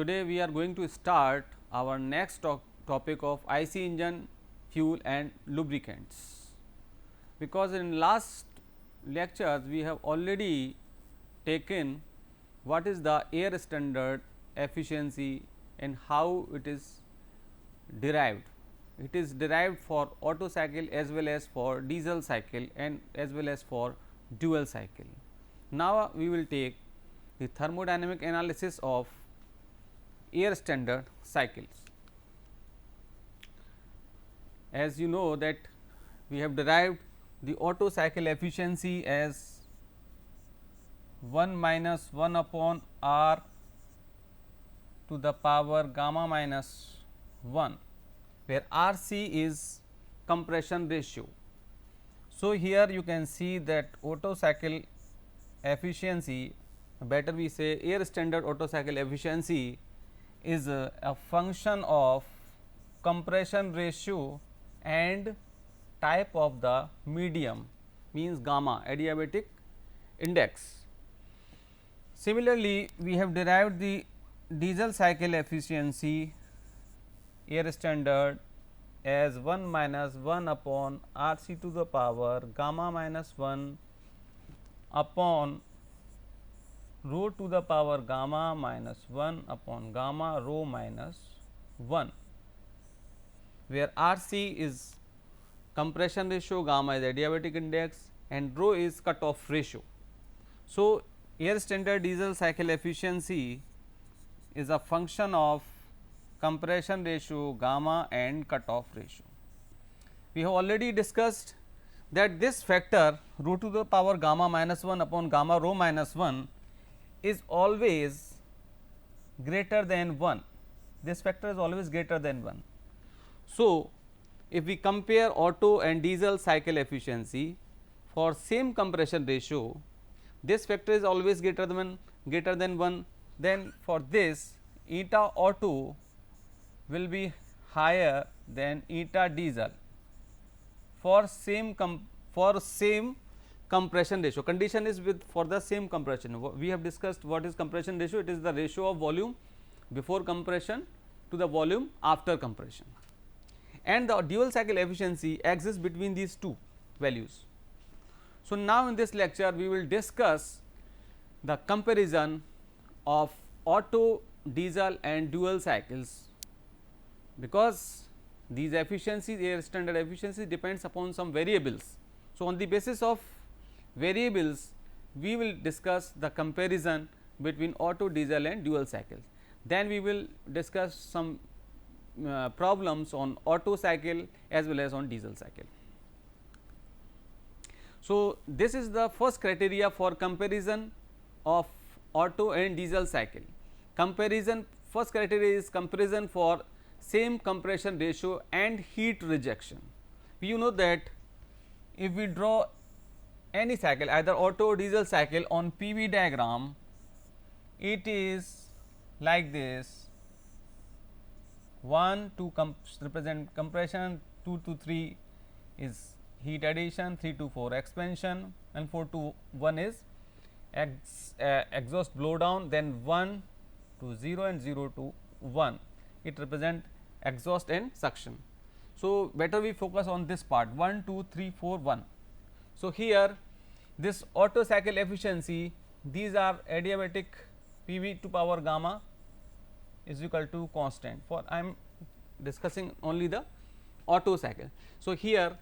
Today we are going to start our next topic of IC engine, fuel and lubricants. Because in last lectures we have already taken what is the air standard efficiency and how it is derived. It is derived for Otto cycle as well as for diesel cycle and as well as for dual cycle. Now we will take the thermodynamic analysis of air standard cycles. As you know that we have derived the Otto cycle efficiency as 1 minus 1 upon R to the power gamma minus 1, where R c is compression ratio. So, here you can see that Otto cycle efficiency, better we say air standard Otto cycle efficiency is a function of compression ratio and type of the medium, means gamma adiabatic index. Similarly, we have derived the diesel cycle efficiency air standard as 1 minus 1 upon R c to the power gamma minus 1 upon rho to the power gamma minus 1 upon gamma rho minus 1, where R c is compression ratio, gamma is adiabatic index and rho is cutoff ratio. So, air standard diesel cycle efficiency is a function of compression ratio, gamma and cutoff ratio. We have already discussed that this factor rho to the power gamma minus 1 upon gamma rho minus 1 is always greater than 1. This factor is always greater than 1. So, if we compare Otto and diesel cycle efficiency for same compression ratio, this factor is always greater than 1, then for this eta Otto will be higher than eta diesel for same compression ratio. Condition is with for the same compression. We have discussed what is compression ratio. It is the ratio of volume before compression to the volume after compression, and the dual cycle efficiency exists between these two values. So, now in this lecture we will discuss the comparison of Otto, diesel and dual cycles, because these efficiencies, air standard efficiency depends upon some variables. So, on the basis of variables we will discuss the comparison between Otto, diesel and dual cycles. Then we will discuss some problems on Otto cycle as well as on diesel cycle. So, this is the first criteria for comparison of Otto and diesel cycle. Comparison, first criteria is comparison for same compression ratio and heat rejection. You know that if we draw any cycle, either Otto or diesel cycle on PV diagram, it is like this: 1 to represent compression, 2 to 3 is heat addition, 3 to 4 expansion and 4 to 1 is exhaust blow down, then 1 to 0 and 0 to 1, it represent exhaust and suction. So, better we focus on this part 1, 2, 3, 4, 1. So, here this Otto cycle efficiency, these are adiabatic PV to power gamma is equal to constant, for I am discussing only the Otto cycle. So, here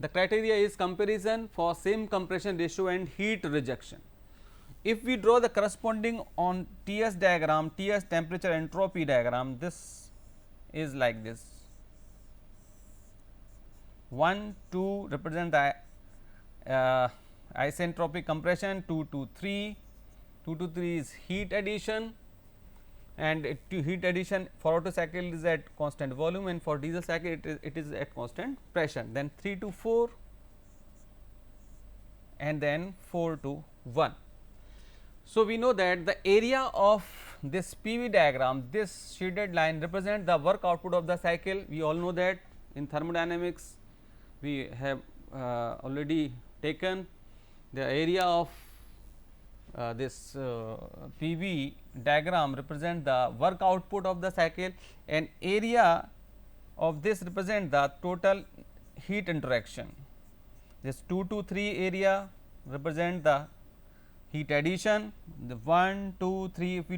the criteria is comparison for same compression ratio and heat rejection. If we draw the corresponding on TS diagram, TS temperature entropy diagram, this is like this: 1 2 represent the isentropic compression, 2 to 3, 2 to 3 is heat addition, and heat addition for Otto cycle is at constant volume and for diesel cycle it is at constant pressure, then 3 to 4 and then 4 to 1. So, we know that the area of this PV diagram, this shaded line represent the work output of the cycle. We all know that in thermodynamics we have already taken the area of this PV diagram represent the work output of the cycle, and area of this represent the total heat interaction. This 2 to 3 area represent the heat addition, the 1, 2, 3 if we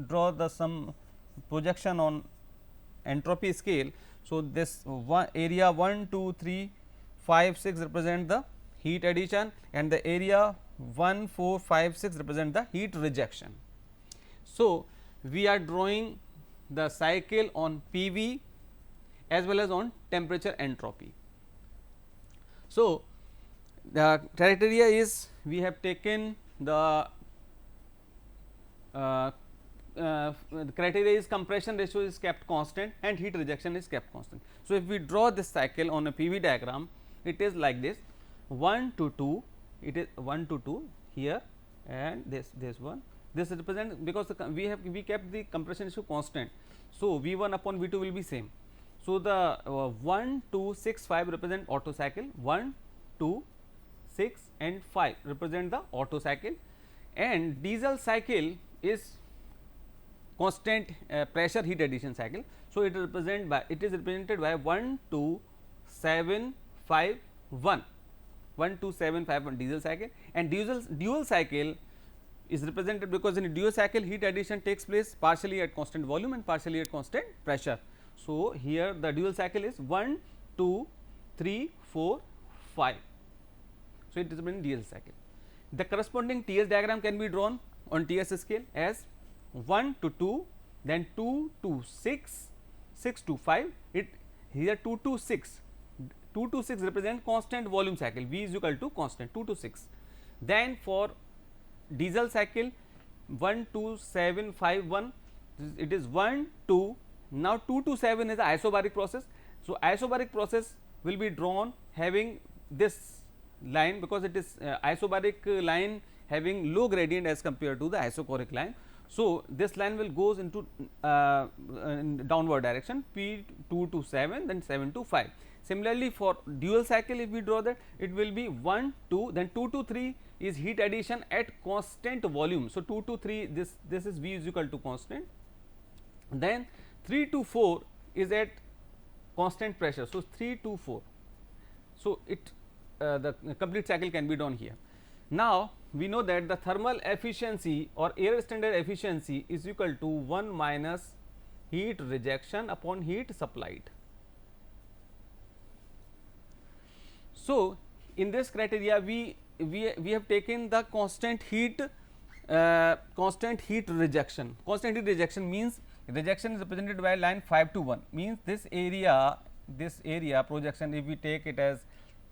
draw the some projection on entropy scale. So, this one area 1, 2, 3, 5, 6 represent the heat addition, and the area 1, 4, 5, 6 represent the heat rejection. So, we are drawing the cycle on PV as well as on temperature entropy. So, the criteria is we have taken the criteria is compression ratio is kept constant and heat rejection is kept constant. So, if we draw this cycle on a PV diagram, it is like this 1 to 2, it is 1 to 2 here, and this one, this represent because we kept the compression ratio constant. So, V 1 upon V 2 will be same. So, the 1, 2, 6, 5 represent Otto cycle, 1, 2, 6 and 5 represent the Otto cycle, and diesel cycle is constant pressure heat addition cycle. So, it is represented by 1, 2, 7, 5, 1, 1, 2, 7, 5 1 diesel cycle, and dual cycle is represented because in a dual cycle heat addition takes place partially at constant volume and partially at constant pressure. So, here the dual cycle is 1, 2, 3, 4, 5. So, it is a dual cycle. The corresponding TS diagram can be drawn on TS scale as 1 to 2, then 2 to 6, 6 to 5, it here 2 to 6, 2 to 6 represent constant volume cycle, V is equal to constant 2 to 6. Then for diesel cycle 1, 2, 7, 5, 1, it is 1, 2, now 2 to 7 is a isobaric process. So, isobaric process will be drawn having this line because it is isobaric line having low gradient as compared to the isochoric line. So, this line will goes into in downward direction P 2 to 7, then 7 to 5. Similarly, for dual cycle if we draw that, it will be 1, 2, then 2 to 3 is heat addition at constant volume. So, 2 to 3 this is V is equal to constant, then 3 to 4 is at constant pressure. So, 3 to 4. So, it the complete cycle can be done here. Now, we know that the thermal efficiency or air standard efficiency is equal to 1 minus heat rejection upon heat supplied. So, in this criteria we have taken the constant heat rejection. Constant heat rejection means rejection is represented by line 5 to 1, means this area projection, if we take it as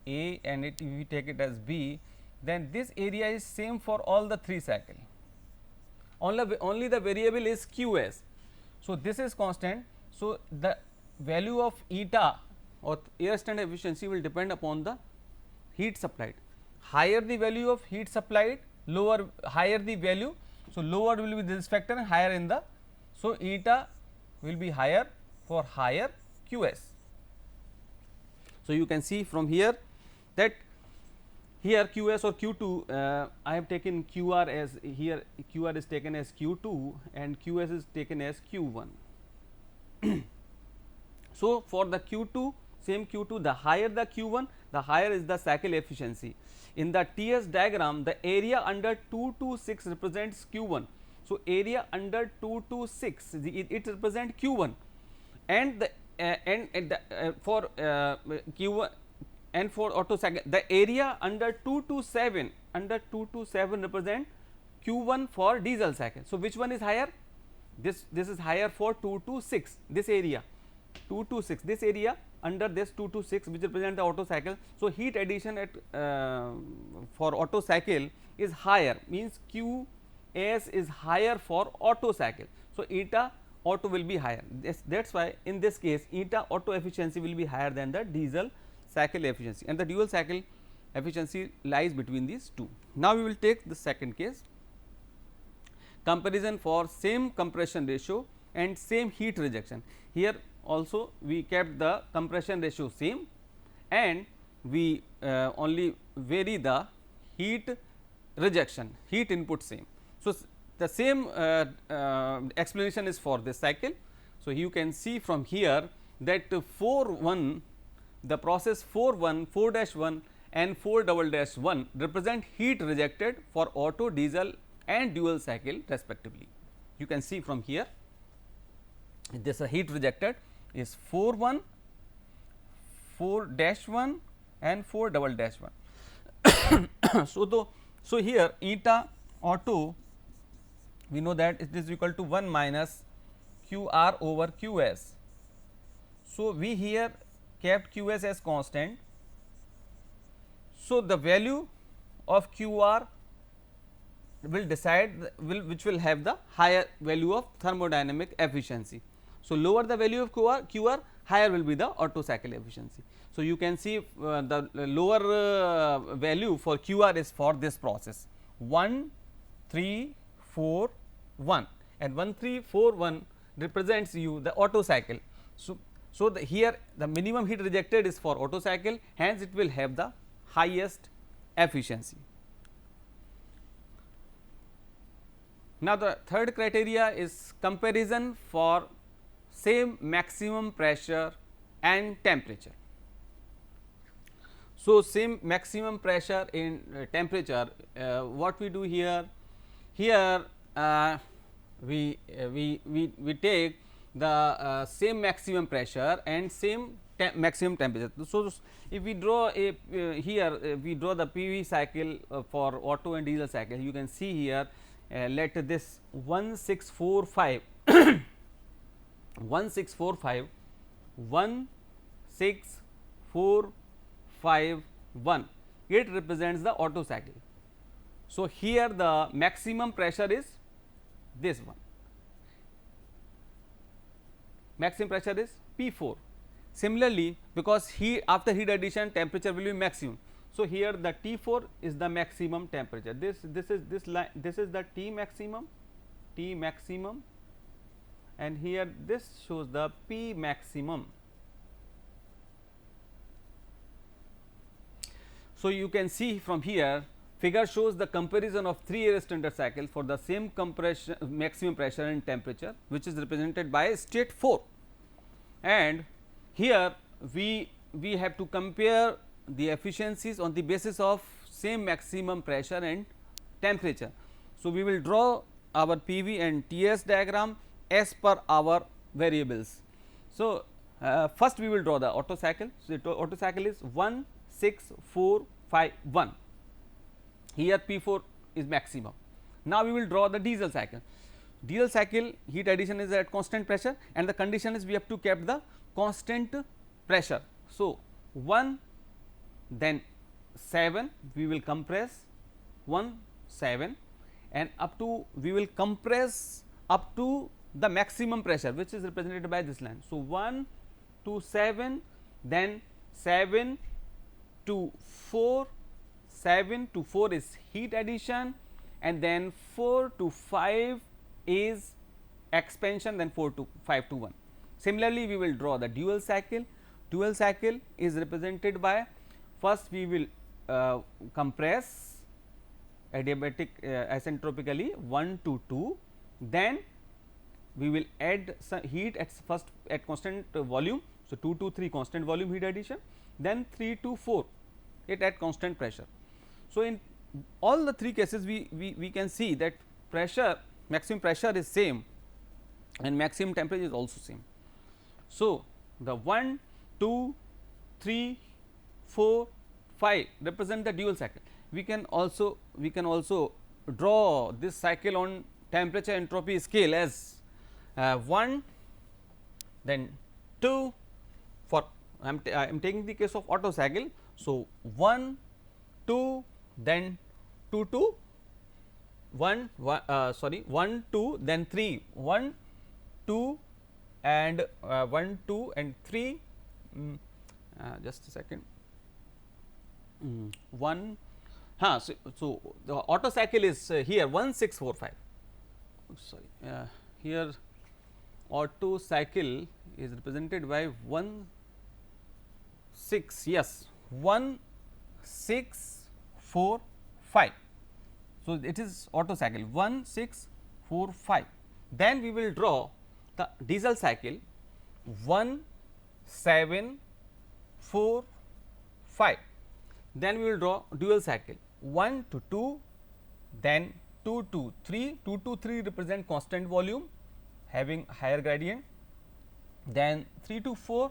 A and if we take it as B, then this area is same for all the 3 cycle, only the variable is QS. So, this is constant. So, the value of eta or air standard efficiency will depend upon the heat supplied. Higher the value of heat supplied, higher the value. So, lower will be this factor and higher in the. So, eta will be higher for higher QS. So, you can see from here that here QS or Q2 I have taken QR as here QR is taken as Q2 and QS is taken as Q1. So, for the Q2 same Q2, the higher the Q1, the higher is the cycle efficiency. In the TS diagram, the area under 2 to 6 represents Q1. So, area under 2 to 6 it represents Q1, and the for Q1 and for Otto cycle the area under 2 to 7 represent Q1 for diesel cycle. So, which one is higher? This is higher for 2 to 6, this area 2 to 6, this area under this 2 to 6 which represent the Otto cycle. So, heat addition at for Otto cycle is higher, means QS is higher for Otto cycle. So, eta Otto will be higher, that is why in this case eta Otto efficiency will be higher than the diesel cycle efficiency, and the dual cycle efficiency lies between these two. Now, we will take the second case, comparison for same compression ratio and same heat rejection. Here also we kept the compression ratio same and we only vary the heat rejection, heat input same. So, the same explanation is for this cycle. So, you can see from here that 4 1, the process 4 1 and 4 represent heat rejected for Otto, diesel and dual cycle respectively. You can see from here this heat rejected is 4 1 and 4 so here eta Otto, we know that it is equal to 1 minus q r over q s. So, we here kept q s as constant. So, the value of q r will decide which will have the higher value of thermodynamic efficiency. So, lower the value of q r, higher will be the Otto cycle efficiency. So, you can see the lower value for q r is for this process 1 3 4 1 and 1 3 4 1 represents you the Otto cycle. So, here the minimum heat rejected is for Otto cycle, hence it will have the highest efficiency. Now, the third criteria is comparison for same maximum pressure and temperature. So, same maximum pressure in temperature, what we do here? Here we take the same maximum pressure and same maximum temperature. So, if we draw a here we draw the PV cycle for Otto and diesel cycle, you can see here let this 1645 1645 16451, it represents the Otto cycle. So, here the maximum pressure is this one, maximum pressure is P4. Similarly, because after heat addition temperature will be maximum. So, here the T4 is the maximum temperature, this is this line, this is the T maximum and here this shows the P maximum. So, you can see from here figure shows the comparison of 3 air standard cycles for the same compression maximum pressure and temperature, which is represented by state 4, and here we have to compare the efficiencies on the basis of same maximum pressure and temperature. So, we will draw our PV and TS diagram as per our variables. So, first we will draw the Otto cycle. So, the Otto cycle is 16451, here P4 is maximum. Now, we will draw the diesel cycle. Diesel cycle heat addition is at constant pressure and the condition is we have to keep the constant pressure. So, 1 then 7 we will compress 1 7 and up to we will compress up to the maximum pressure, which is represented by this line. So, 1 to 7, then 7 to 4, 7 to 4 is heat addition and then 4 to 5 is expansion, then 4 to 5 to 1. Similarly, we will draw the dual cycle. Dual cycle is represented by, first we will compress adiabatic isentropically 1 to 2, then we will add some heat at first at constant volume. So, 2 to 3 constant volume heat addition, then 3 to 4 it at constant pressure. So, in all the 3 cases we can see that pressure, maximum pressure is same and maximum temperature is also same. So, the 1, 2, 3, 4, 5 represent the dual cycle. We can also draw this cycle on temperature entropy scale as 1, then 2 for I am taking the case of Otto cycle. So, 1, 2, then 2 to 1 2, then 3 1 2 and 1 2 and 3 just a second 1 so the Otto cycle is here 1645, sorry here Otto cycle is represented by 1645. So, it is Otto cycle 1, 6, 4, 5. Then we will draw the diesel cycle 1, 7, 4, 5. Then we will draw dual cycle 1 to 2, then 2 to 3, 2 to 3 represent constant volume having higher gradient, then 3 to 4,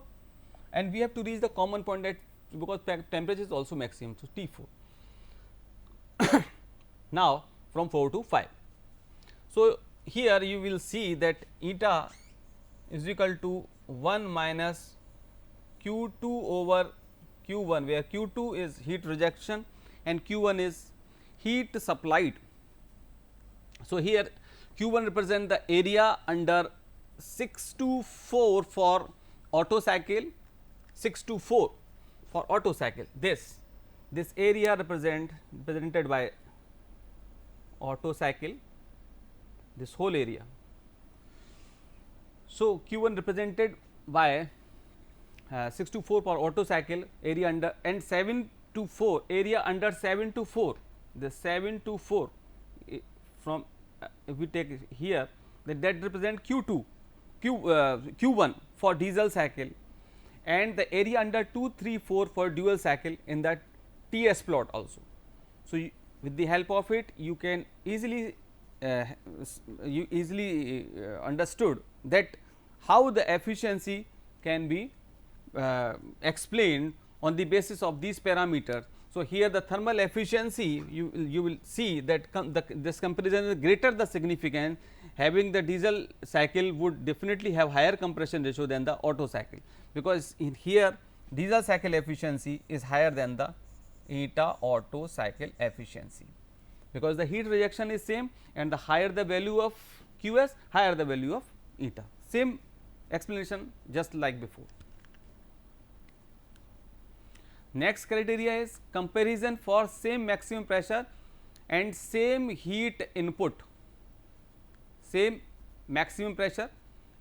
and we have to reach the common point at, because temperature is also maximum. So, T 4. Now, from 4 to 5. So, here you will see that eta is equal to 1 minus Q 2 over Q 1, where Q 2 is heat rejection and Q 1 is heat supplied. So, here Q 1 represent the area under 6 to 4 for Otto cycle, 6 to 4 for Otto cycle. This area represented by Otto cycle, this whole area. So, Q 1 represented by 6 to 4 for Otto cycle area under, and 7 to 4 area under 7 to 4, the 7 to 4 from if we take here, that represent Q 2 Q 1 for diesel cycle, and the area under 2, 3, 4 for dual cycle in that TS plot also. So, with the help of it you can easily understood that how the efficiency can be explained on the basis of these parameters. So, here the thermal efficiency you will see that this comparison is greater the significance, having the diesel cycle would definitely have higher compression ratio than the Otto cycle, because in here diesel cycle efficiency is higher than the eta Otto cycle efficiency, because the heat rejection is same, and the higher the value of Qs, higher the value of eta. Same explanation just like before. Next criteria is comparison for same maximum pressure and same heat input, same maximum pressure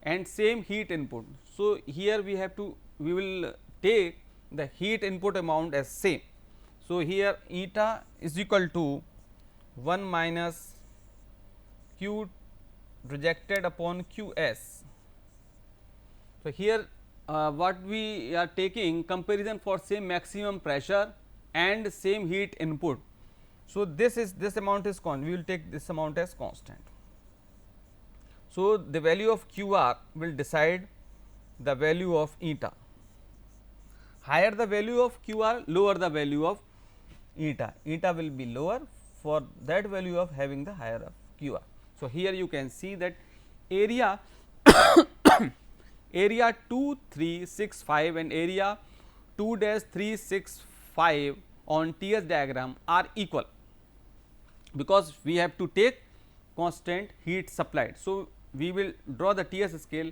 and same heat input. So, here we will take the heat input amount as same. So, here eta is equal to 1 minus Q rejected upon Qs. So, here what we are taking comparison for same maximum pressure and same heat input. So, this amount is constant, we will take this amount as constant. So, the value of Qr will decide the value of eta. Higher the value of Qr, lower the value of eta. Eta will be lower for that value of having the higher of Qr. So, here you can see that area area 2365 and area 2-365 on TS diagram are equal, because we have to take constant heat supplied. So, we will draw the TS scale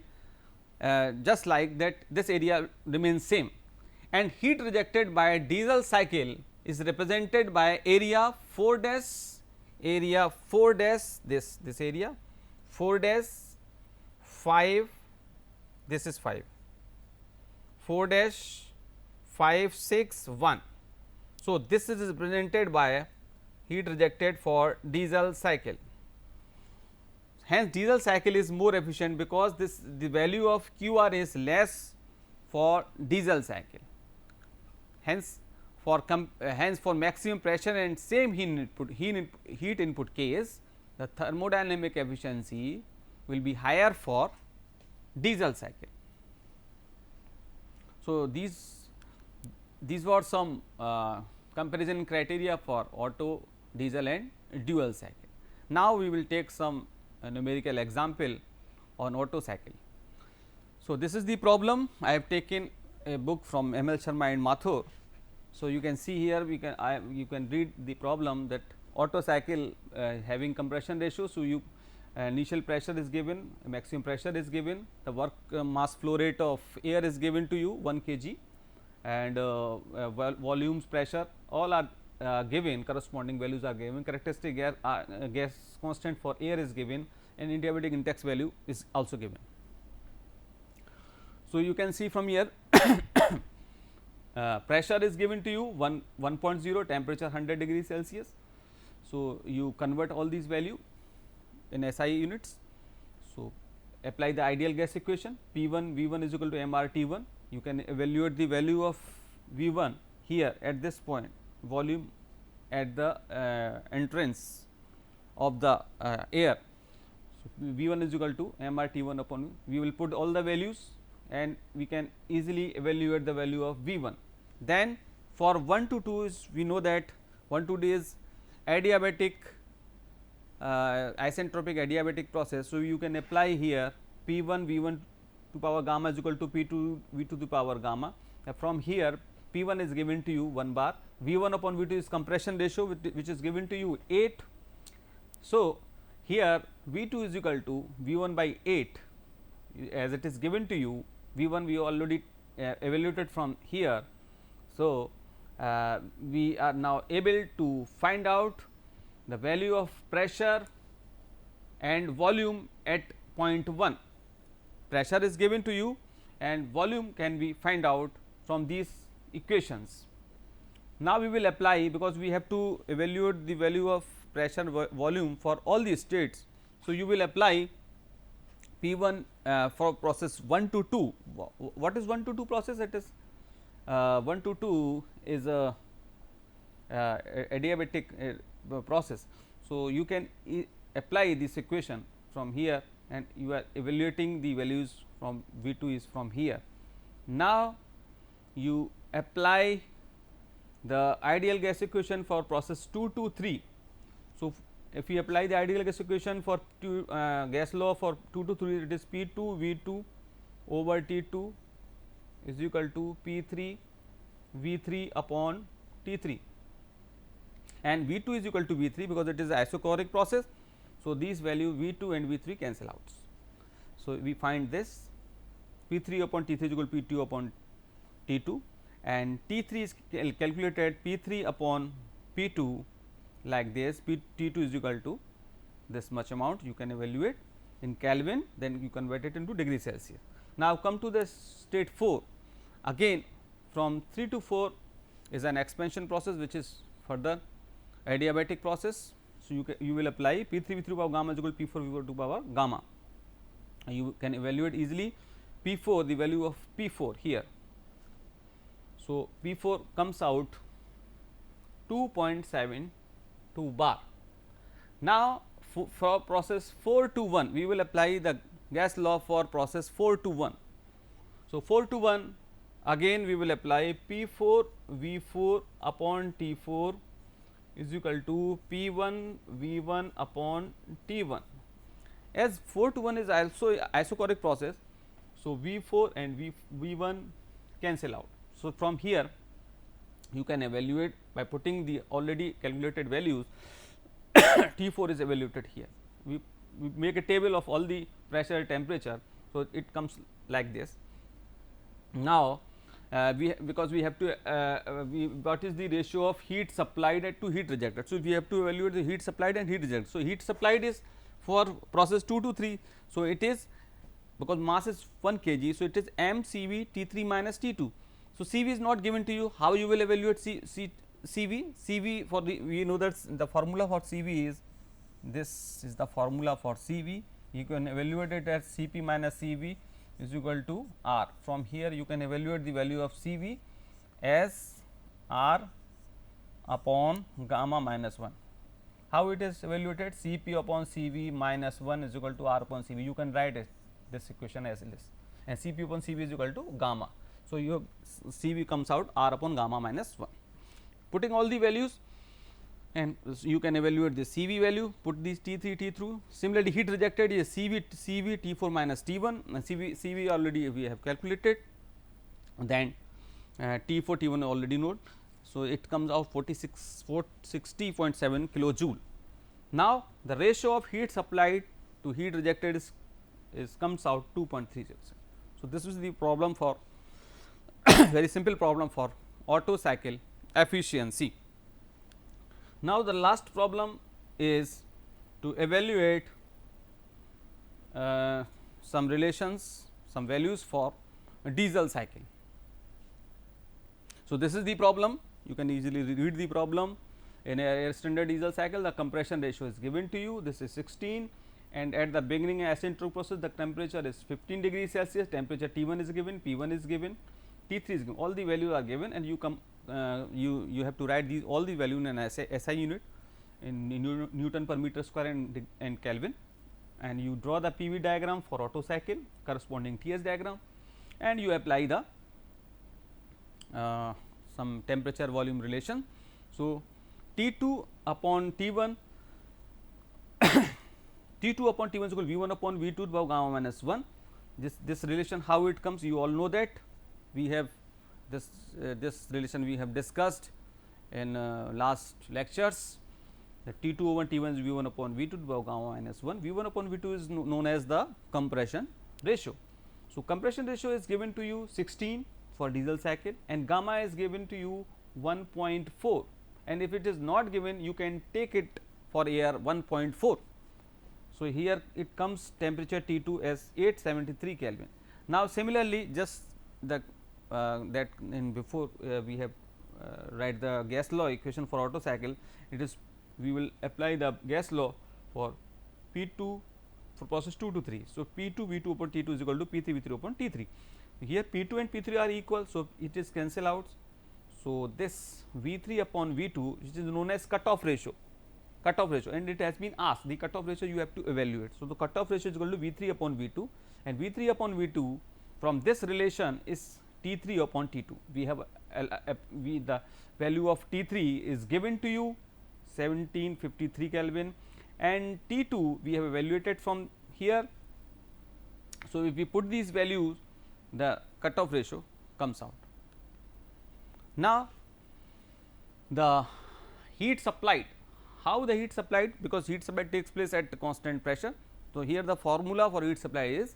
just like that, this area remains same, and heat rejected by diesel cycle is represented by area 4 dash, area 4 dash, this area 4 dash 5, this is 5, 4 dash 5 6 1. So, this is represented by heat rejected for diesel cycle. Hence, diesel cycle is more efficient, because the value of Qr is less for diesel cycle. Hence, for maximum pressure and same heat input case, the thermodynamic efficiency will be higher for diesel cycle. So, these were some comparison criteria for Otto, diesel and dual cycle. Now, we will take some numerical example on Otto cycle. So, this is the problem. I have taken a book from ML Sharma and Mathur. So, you can see here you can read the problem that Otto cycle having compression ratio. So, initial pressure is given, maximum pressure is given, the work mass flow rate of air is given to you 1 kg, and volumes, pressure, all are given, corresponding values are given, characteristic gas constant for air is given, and adiabatic index value is also given. So, you can see from here pressure is given to you 1.0, temperature 100 degrees Celsius. So, you convert all these value in SI units. So, apply the ideal gas equation P 1 V 1 is equal to m R T 1. You can evaluate the value of V 1 here at this point, volume at the entrance of the air. So, V 1 is equal to m R T 1 upon V. We will put all the values and we can easily evaluate the value of V 1. Then for 1 to 2 is, we know that 1 to 2 is adiabatic isentropic adiabatic process. So, you can apply here P 1 V 1 to power gamma is equal to P 2 V 2 to power gamma. From here P 1 is given to you 1 bar, V 1 upon V 2 is compression ratio which is given to you 8. So, here V 2 is equal to V 1 by 8 as it is given to you. V 1 we already evaluated from here. So, we are now able to find out the value of pressure and volume at point 1. Pressure is given to you and volume can be find out from these equations. Now, we will apply, because we have to evaluate the value of pressure volume for all the states. So, you will apply P 1 for process 1 to 2. What is 1 to 2 process? It is 1 to 2 is a adiabatic process. So, you can apply this equation from here and you are evaluating the values from V 2 is from here. Now, you apply the ideal gas equation for process 2 to 3. So, if we apply the ideal gas equation for gas law for 2 to 3, it is P 2 V 2 over T 2 is equal to P 3 V 3 upon T 3, and V 2 is equal to V 3 because it is isochoric process. So, these value V 2 and V 3 cancel out. So, we find this P 3 upon T 3 is equal to P 2 upon T 2, and T 3 is calculated P 3 upon P 2 like this. T 2 is equal to this much amount, you can evaluate in Kelvin, then you convert it into degree Celsius. Now, come to the state 4. Again from 3 to 4 is an expansion process which is further adiabatic process. So, you will apply P 3 V 3 power gamma is equal to P 4 V 4 to power gamma. You can evaluate easily P 4, the value of P 4 here. So, P 4 comes out 2.72 bar. Now, for process 4 to 1 we will apply the gas law for process 4 to 1. So, 4 to 1 again we will apply P 4 V 4 upon T 4 is equal to P 1 V 1 upon T 1. As 4 to 1 is also isochoric process. So, V 4 and V 1 cancel out. So, from here you can evaluate by putting the already calculated values. T 4 is evaluated here. We make a table of all the pressure, temperature. So, it comes like this. Now, because we have to what is the ratio of heat supplied to heat rejected. So, we have to evaluate the heat supplied and heat rejected. So, heat supplied is for process 2 to 3. So, it is because mass is 1 kg. So, it is m CV T 3 minus T 2. So, CV is not given to you. How you will evaluate CV? CV for the, we know that the formula for CV is, this is the formula for CV. You can evaluate it as Cp minus Cv is equal to R. From here you can evaluate the value of Cv as R upon gamma minus 1. How it is evaluated? Cp upon Cv minus 1 is equal to R upon Cv. You can write it, this equation as this, and Cp upon Cv is equal to gamma. So, your Cv comes out R upon gamma minus 1. Putting all the values, and you can evaluate the Cv value, put these T 3 T through. Similarly, heat rejected is Cv T 4 minus T 1, and Cv already we have calculated, then T 4 T 1 already known. So, it comes out 460.7 kilojoule. Now, the ratio of heat supplied to heat rejected is comes out 2.30. So, this is the problem for very simple problem for Otto cycle efficiency. Now, the last problem is to evaluate some relations, some values for a diesel cycle. So, this is the problem, you can easily read the problem. In a air standard diesel cycle, the compression ratio is given to you, this is 16, and at the beginning asymptotic process the temperature is 15 degrees Celsius, temperature T1 is given, P1 is given, T3 is given, all the values are given, and you come you have to write these all the value in an SI unit in Newton per meter square and Kelvin, and you draw the PV diagram for Otto cycle corresponding TS diagram, and you apply the some temperature volume relation. So, T2 upon T1 T2 upon T1 is equal to V1 upon V2 by gamma minus 1. This relation, how it comes, you all know that we have this relation we have discussed in last lectures. The T2 over T1 is V1 upon V2 by gamma minus 1. V1 upon V2 is known as the compression ratio. So, compression ratio is given to you 16 for diesel cycle, and gamma is given to you 1.4, and if it is not given, you can take it for air 1.4. So, here it comes temperature T2 as 873 Kelvin. Now, similarly, just the that in before we have write the gas law equation for Otto cycle, it is we will apply the gas law for P2 for process 2 to 3. So, P2 V2 upon T2 is equal to P3 V3 upon T3. Here P2 and P3 are equal, so it is cancel out. So, this V3 upon V2, which is known as cutoff ratio, and it has been asked the cutoff ratio you have to evaluate. So, the cutoff ratio is equal to V3 upon V2, and V3 upon V2 from this relation is T3 upon T2. We have the value of T3 is given to you 1753 Kelvin, and T2 we have evaluated from here. So, if we put these values, the cutoff ratio comes out. Now, the heat supplied, how the heat supplied, because heat supply takes place at constant pressure. So, here the formula for heat supply is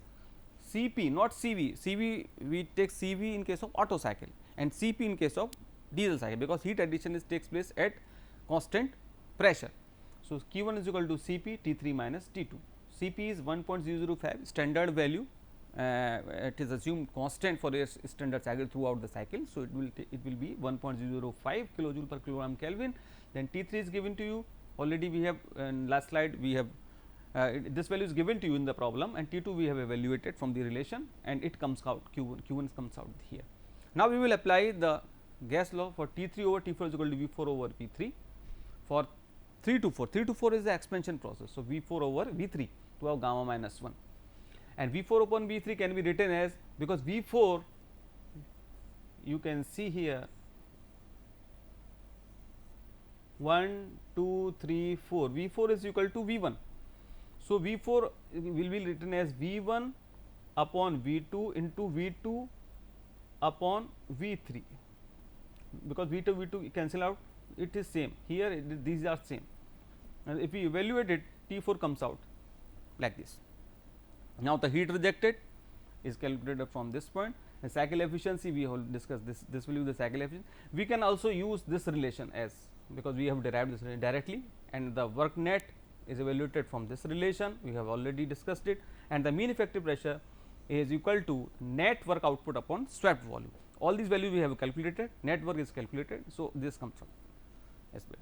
Cp, not Cv. Cv we take Cv in case of Otto cycle and Cp in case of diesel cycle, because heat addition takes place at constant pressure. So, Q1 is equal to Cp T3 minus T2. Cp is 1.005 standard value, it is assumed constant for a standard cycle throughout the cycle. So, it will be 1.005 kilojoule per kilogram Kelvin. Then T3 is given to you, already we have in last slide we have this value is given to you in the problem, and T2 we have evaluated from the relation, and it comes out Q1 comes out here. Now, we will apply the gas law for T3 over T4 is equal to V4 over V3 for 3 to 4. 3 to 4 is the expansion process. So, V4 over V3 to have gamma minus 1, and V4 upon V3 can be written as, because V4 you can see here 1, 2, 3, 4, V4 is equal to V1. So, V4 will be written as V1 upon V2 into V2 upon V3, because V2 V2 cancel out, it is same here, these are same, and if we evaluate it, T4 comes out like this. Now, the heat rejected is calculated from this point, and cycle efficiency we have discussed this will be the cycle efficiency. We can also use this relation as, because we have derived this directly, and the work net is evaluated from this relation, we have already discussed it, and the mean effective pressure is equal to net work output upon swept volume. All these values we have calculated, net work is calculated. So, this comes from as well.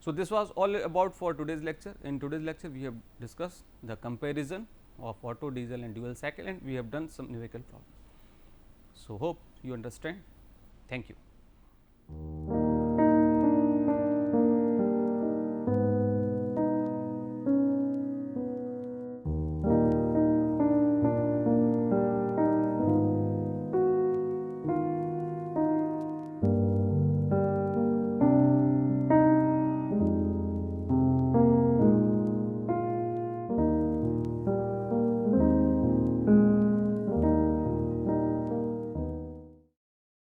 So, this was all about for today's lecture. In today's lecture, we have discussed the comparison of Otto, diesel and dual cycle, and we have done some numerical problems. So, hope you understand. Thank you.